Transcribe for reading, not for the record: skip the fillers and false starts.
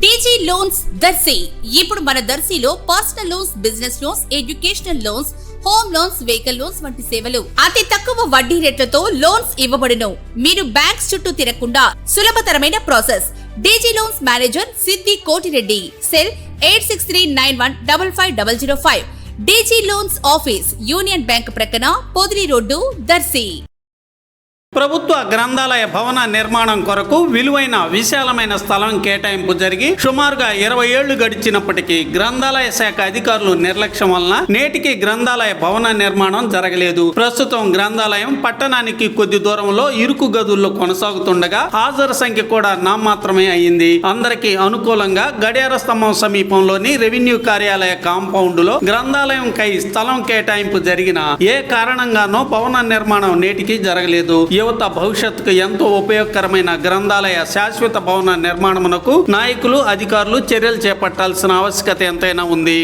TG loans Darsi ఇప్పుడు మన దర్శిలో personal loans, business loans, educational loans, home loans, vehicle loans వంటి సేవలు అతి తక్కువ వడ్డీ రేట్లతో లోన్స్ ఇవ్వబడును. మీరు బ్యాంక్స్ చుట్టూ తిరగకుండా సులభతరమైన process. DG loans manager Siddi Kotireddy. Cell 8639155005. DG loans office union bank ప్రక్కన, పొదిలి రోడ్డు, దర్శి. ప్రభుత్వ గ్రంథాలయ భవన నిర్మాణం కొరకు విలువైన విశాలమైన స్థలం కేటాయింపు జరిగి సుమారుగా 20 ఏళ్లు గడిచినప్పటికీ గ్రంథాలయ శాఖ అధికారులు నిర్లక్ష్యం వలన నేటికి గ్రంథాలయ భవన నిర్మాణం జరగలేదు. ప్రస్తుతం గ్రంథాలయం పట్టణానికి కొద్ది దూరంలో ఇరుకు గదుల్లో కొనసాగుతుండగా హాజరు సంఖ్య కూడా నామాత్రమే అయింది. అందరికీ అనుకూలంగా గడియార స్తంభం సమీపంలోని రెవెన్యూ కార్యాలయ కాంపౌండ్ లో గ్రంథాలయం కై స్థలం కేటాయింపు జరిగిన ఏ కారణంగానో భవన నిర్మాణం నేటికి జరగలేదు. యువత భవిష్యత్తుకు ఎంతో ఉపయోగకరమైన గ్రంథాలయ శాశ్వత భవన నిర్మాణమునకు నాయకులు, అధికారులు చర్యలు చేపట్టాల్సిన ఆవశ్యకత ఎంతైనా ఉంది.